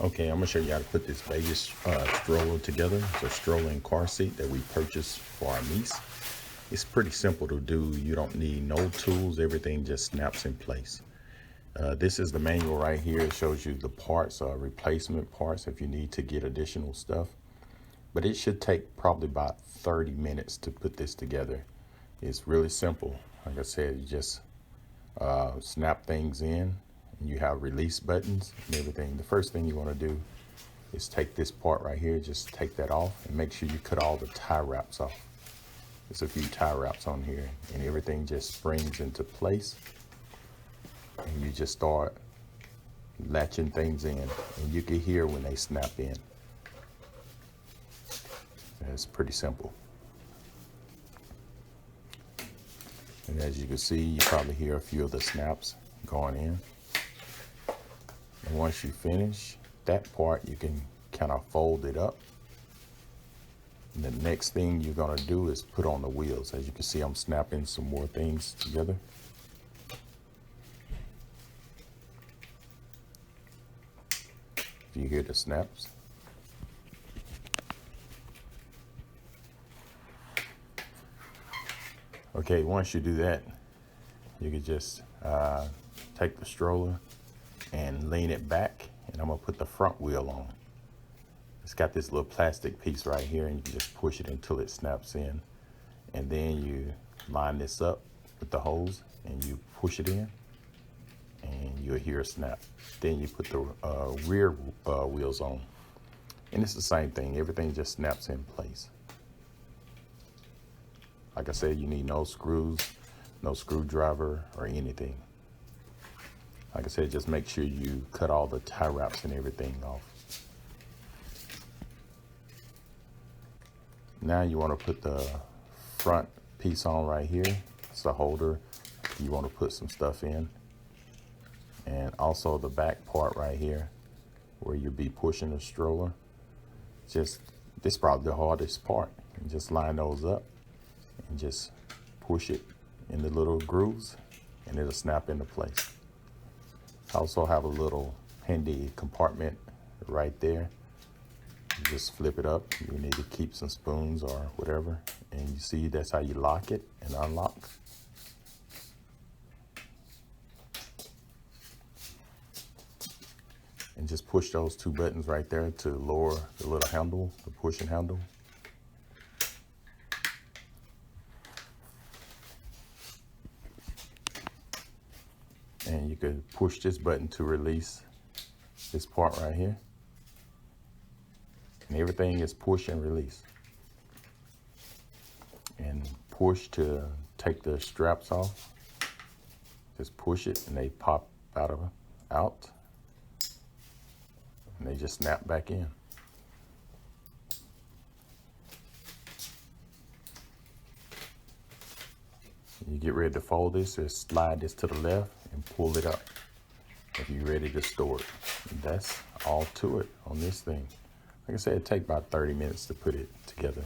Okay, I'm gonna show you how to put this baby stroller together. It's a stroller and car seat that we purchased for our niece. It's pretty simple to do. You don't need no tools. Everything just snaps in place. This is the manual right here. It shows you the parts, replacement parts if you need to get additional stuff. But it should take probably about 30 minutes to put this together. It's really simple. Like I said, you just snap things in, and you have release buttons and everything. The first thing you want to do is take this part right here, just take that off and make sure you cut all the tie wraps off. There's a few tie wraps on here, and everything just springs into place, and you just start latching things in, and you can hear when they snap in. It's pretty simple. And as you can see, you probably hear a few of the snaps going in. And once you finish that part, you can kind of fold it up. And the next thing you're gonna do is put on the wheels. As you can see, I'm snapping some more things together. If you hear the snaps. Okay, once you do that, you can just take the stroller and lean it back, and I'm gonna put the front wheel on. It's got this little plastic piece right here, and you can just push it until it snaps in. And then you line this up with the hose and you push it in, and you'll hear a snap. Then you put the rear wheels on, and it's the same thing. Everything just snaps in place. Like I said, you need no screws, no screwdriver or anything. Like I said, just make sure you cut all the tie wraps and everything off. Now you want to put the front piece on right here. It's a holder. You want to put some stuff in. And also the back part right here where you'll be pushing the stroller. This is probably the hardest part. And just line those up and just push it in the little grooves, and it'll snap into place. I also have a little handy compartment right there. You just flip it up. You need to keep some spoons or whatever, and you see that's how you lock it and unlock. And just push those two buttons right there to lower the little handle, the pushing handle. And you could push this button to release this part right here. And everything is push and release. And push to take the straps off. Just push it and they pop out. And they just snap back in. You get ready to fold this, just slide this to the left and pull it up if you're ready to store it. And that's all to it on this thing. Like I said, it takes about 30 minutes to put it together.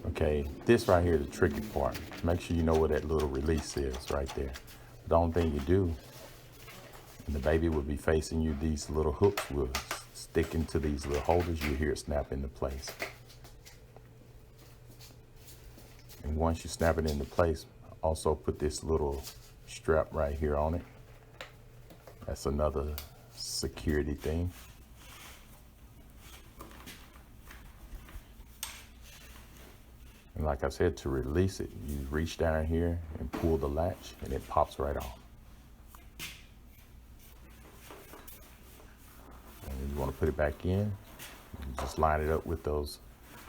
Okay, this right here is the tricky part. Make sure you know where that little release is right there. The only thing you do, and the baby will be facing you, these little hooks will stick into these little holders. You hear it snap into place. And once you snap it into place, also put this little strap right here on it. That's another security thing. And like I said, to release it, you reach down here and pull the latch, and it pops right off. And you want to put it back in, you just line it up with those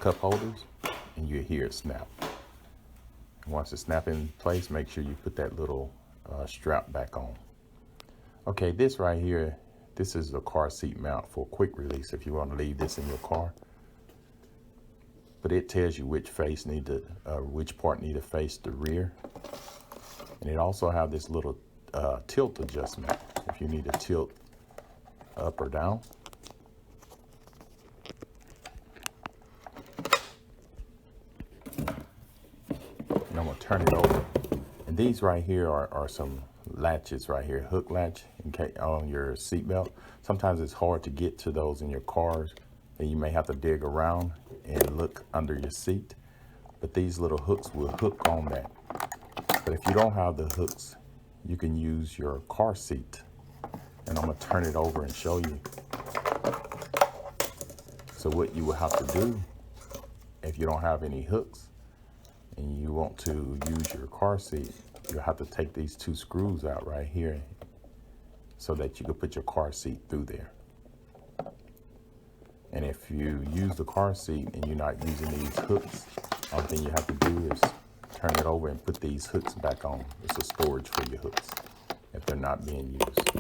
cup holders, and you hear it snap. And once it snaps in place, make sure you put that little strap back on. Okay, this right here, this is the car seat mount for quick release if you want to leave this in your car. But it tells you which which part need to face the rear. And it also have this little tilt adjustment if you need to tilt up or down. And I'm gonna turn it over. And these right here are some latches right here, hook latch in case on your seatbelt. Sometimes it's hard to get to those in your cars, and you may have to dig around and look under your seat. But these little hooks will hook on that. But if you don't have the hooks, you can use your car seat. And I'm gonna turn it over and show you. So what you will have to do, if you don't have any hooks and you want to use your car seat, you'll have to take these two screws out right here so that you can put your car seat through there. And if you use the car seat and you're not using these hooks, all thing you have to do is turn it over and put these hooks back on. It's a storage for your hooks if they're not being used.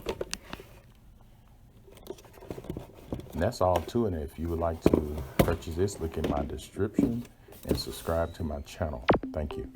And that's all to it. And if you would like to purchase this, look in my description and subscribe to my channel. Thank you.